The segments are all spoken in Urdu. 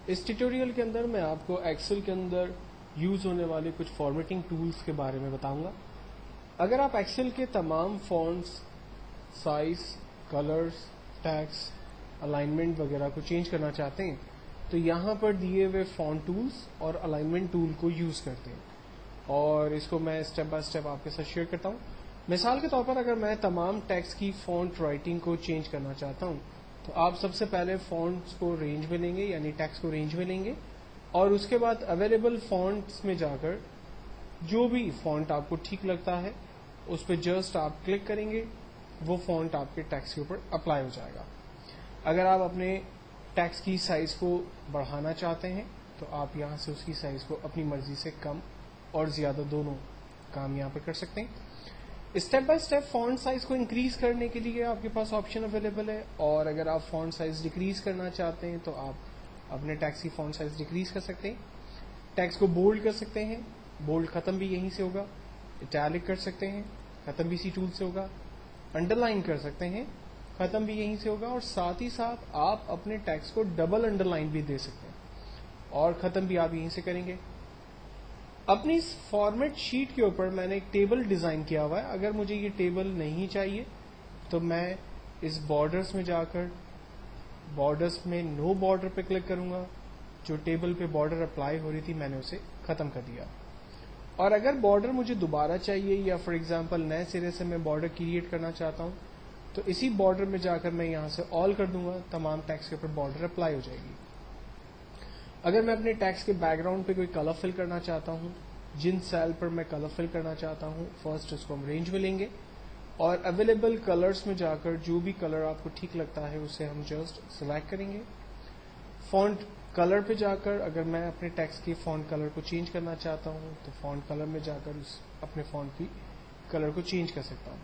اس ٹیوٹوریل کے اندر میں آپ کو ایکسل کے اندر یوز ہونے والے کچھ فارمیٹنگ ٹولز کے بارے میں بتاؤں گا. اگر آپ ایکسل کے تمام fonts, size, colours, text, alignment وغیرہ کو چینج کرنا چاہتے ہیں تو یہاں پر دیے ہوئے فونٹ ٹولز اور الائنمنٹ ٹول کو یوز کرتے ہیں، اور اس کو میں اسٹیپ بائی اسٹیپ آپ کے ساتھ شیئر کرتا ہوں. مثال کے طور پر اگر میں تمام ٹیکسٹ کی فونٹ رائٹنگ کو چینج کرنا چاہتا ہوں تو آپ سب سے پہلے فونٹس کو رینج میں لیں گے، یعنی ٹیکسٹ کو رینج میں لیں گے، اور اس کے بعد اویلیبل فونٹس میں جا کر جو بھی فونٹ آپ کو ٹھیک لگتا ہے اس پہ جسٹ آپ کلک کریں گے، وہ فونٹ آپ کے ٹیکسٹ کے اوپر اپلائی ہو جائے گا. اگر آپ اپنے ٹیکسٹ کی سائز کو بڑھانا چاہتے ہیں تو آپ یہاں سے اس کی سائز کو اپنی مرضی سے کم اور زیادہ دونوں کام یہاں پہ کر سکتے ہیں. Step by step font size کو انکریز کرنے کے لیے آپ کے پاس آپشن اویلیبل ہے، اور اگر آپ فونٹ سائز ڈیکریز کرنا چاہتے ہیں تو آپ اپنے ٹیکسٹ کی فونٹ سائز ڈیکریز کر سکتے ہیں. ٹیکسٹ کو بولڈ کر سکتے ہیں، بولڈ ختم بھی یہیں سے ہوگا. اٹیلک کر سکتے ہیں، ختم بھی اسی ٹول سے ہوگا. انڈر لائن کر سکتے ہیں، ختم بھی یہیں سے ہوگا. اور ساتھ ہی ساتھ آپ اپنے ٹیکسٹ کو ڈبل انڈر لائن بھی دے سکتے ہیں، اور ختم بھی آپ یہیں سے کریں گے. اپنی اس فارمیٹ شیٹ کے اوپر میں نے ایک ٹیبل ڈیزائن کیا ہوا ہے. اگر مجھے یہ ٹیبل نہیں چاہیے تو میں اس بارڈرز میں جا کر بارڈرز میں نو بارڈر پہ کلک کروں گا. جو ٹیبل پہ بارڈر اپلائی ہو رہی تھی میں نے اسے ختم کر دیا. اور اگر بارڈر مجھے دوبارہ چاہیے، یا فار ایگزامپل نئے سرے سے میں بارڈر کریٹ کرنا چاہتا ہوں، تو اسی بارڈر میں جا کر میں یہاں سے آل کر دوں گا، تمام ٹیکسٹ کے اوپر بارڈر اپلائی ہو جائے گی. اگر میں اپنے ٹیکسٹ کے بیک گراؤنڈ پہ کوئی کلر فل کرنا چاہتا ہوں، جن سیل پر میں کلر فل کرنا چاہتا ہوں، فرسٹ اس کو ہم رینج میں لیں گے، اور اویلیبل کلرز میں جا کر جو بھی کلر آپ کو ٹھیک لگتا ہے اسے ہم جسٹ سلیکٹ کریں گے. فونٹ کلر پہ جا کر اگر میں اپنے ٹیکسٹ کی فونٹ کلر کو چینج کرنا چاہتا ہوں تو فونٹ کلر میں جا کر اپنے فونٹ کی کلر کو چینج کر سکتا ہوں.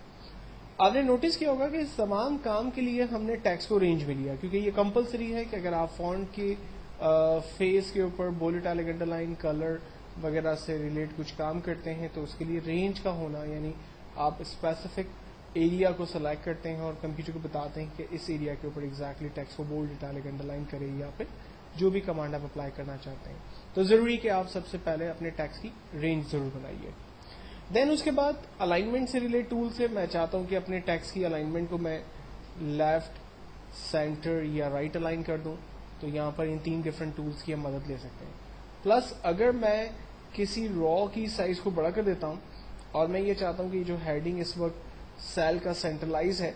آپ نے نوٹس کیا ہوگا کہ اس تمام کام کے لیے ہم نے ٹیکسٹ کو رینج میں لیا، کیونکہ یہ کمپلسری ہے کہ اگر آپ فونٹ کی فیس کے اوپر bold italic under line colour وغیرہ سے ریلیٹ کچھ کام کرتے ہیں تو اس کے لیے رینج کا ہونا، یعنی آپ اسپیسیفک ایریا کو سلیکٹ کرتے ہیں اور کمپیوٹر کو بتاتے ہیں کہ اس ایریا کے اوپر ایگزیکٹلی ٹیکسٹ کو بولڈ اٹیلک انڈر لائن کرے، یا پھر جو بھی کمانڈ آپ اپلائی کرنا چاہتے ہیں. تو ضروری کہ آپ سب سے پہلے اپنے ٹیکسٹ کی رینج ضرور بنائیے. دین اس کے بعد الائنمنٹ سے ریلیٹ ٹول سے میں چاہتا ہوں کہ اپنے ٹیکسٹ کی الائنمنٹ کو میں لیفٹ، سینٹر یا رائٹ الائن کر دوں، تو یہاں پر ان 3 ڈفرنٹ ٹولز کی ہم مدد لے سکتے ہیں. پلس اگر میں کسی را کی سائز کو بڑا کر دیتا ہوں اور میں یہ چاہتا ہوں کہ جو ہیڈنگ اس وقت سیل کا سینٹرلائز ہے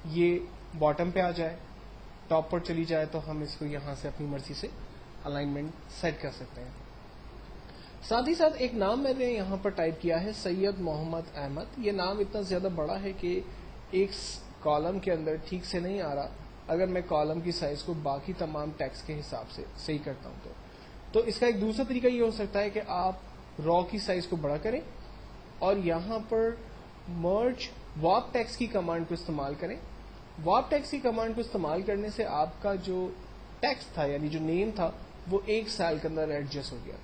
یہ باٹم پہ آ جائے، ٹاپ پر چلی جائے، تو ہم اس کو یہاں سے اپنی مرضی سے الائنمنٹ سیٹ کر سکتے ہیں. ساتھ ہی ساتھ ایک نام میں نے یہاں پر ٹائپ کیا ہے سید محمد احمد. یہ نام اتنا زیادہ بڑا ہے کہ ایک کالم کے اندر ٹھیک سے نہیں آ رہا اگر میں کالم کی سائز کو باقی تمام ٹیکسٹ کے حساب سے صحیح کرتا ہوں. تو اس کا ایک دوسرا طریقہ یہ ہو سکتا ہے کہ آپ را کی سائز کو بڑا کریں اور یہاں پر مرج وارپ ٹیکسٹ کی کمانڈ کو استعمال کریں. وارپ ٹیکسٹ کی کمانڈ کو استعمال کرنے سے آپ کا جو ٹیکسٹ تھا، یعنی جو نیم تھا، وہ ایک سیل کے اندر ایڈجسٹ ہو گیا.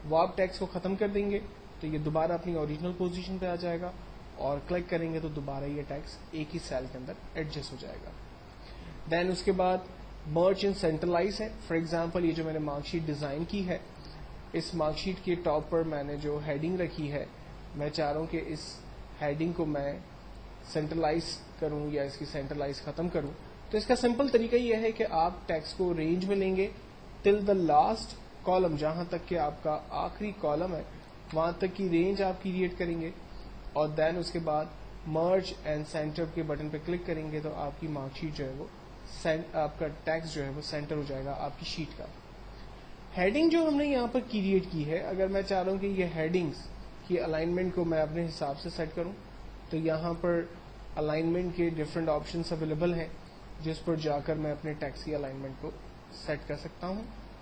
وارپ ٹیکسٹ کو ختم کر دیں گے تو یہ دوبارہ اپنی اوریجنل پوزیشن پہ آ جائے گا، اور کلک کریں گے تو دوبارہ یہ ٹیکسٹ ایک ہی سیل کے اندر ایڈجسٹ ہو جائے گا. دین اس کے بعد مرج ان سینٹرلائز ہے. فار ایگزامپل یہ جو میں نے مارک شیٹ ڈیزائن کی ہے، اس مارک شیٹ کے ٹاپ پر میں نے جو ہیڈنگ رکھی ہے، میں چاہ رہا ہوں کہ اس ہیڈنگ کو میں سینٹرلائز کروں یا اس کی سینٹرلائز ختم کروں. تو اس کا سمپل طریقہ یہ ہے کہ آپ ٹیکسٹ کو رینج میں لیں گے ٹل دا لاسٹ کالم، جہاں تک کہ آپ کا آخری کالم ہے وہاں تک کی رینج آپ کریٹ کریں گے، اور دین اس کے بعد مرج اینڈ سینٹر کے بٹن پہ کلک کریں گے تو آپ کی مارک شیٹ جو ہے وہ آپ کا ٹیکسٹ جو ہے وہ سینٹر ہو جائے گا آپ کی شیٹ کا. ہیڈنگ جو ہم نے یہاں پر کریٹ کی ہے، اگر میں چاہ رہا ہوں کہ یہ ہیڈنگز کی الائنمنٹ کو میں اپنے حساب سے سیٹ کروں تو یہاں پر الائنمنٹ کے ڈفرینٹ آپشنس اویلیبل ہیں، جس پر جا کر میں اپنے ٹیکسٹ کی الائنمنٹ کو سیٹ کر سکتا ہوں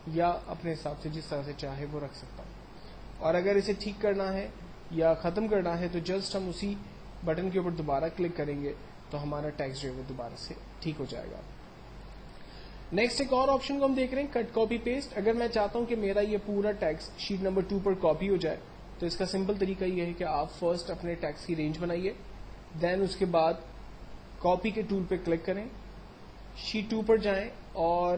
یا اپنے حساب سے جس طرح سے چاہے وہ رکھ سکتا ہوں. اور اگر اسے ٹھیک کرنا ہے یا ختم کرنا ہے تو جسٹ ہم اسی بٹن کے اوپر دوبارہ کلک کریں گے تو ہمارا ٹیکسٹ جو ہے وہ دوبارہ سے ٹھیک ہو جائے گا. نیکسٹ ایک اور آپشن کو ہم دیکھ رہے ہیں کٹ کاپی پیسٹ. اگر میں چاہتا ہوں کہ میرا یہ پورا ٹیکسٹ شیٹ نمبر 2 پر کاپی ہو جائے تو اس کا سمپل طریقہ یہ ہے کہ آپ فرسٹ اپنے ٹیکسٹ کی رینج بنائیے، دین اس کے بعد کاپی کے ٹول پہ کلک کریں، شیٹ 2 پر جائیں اور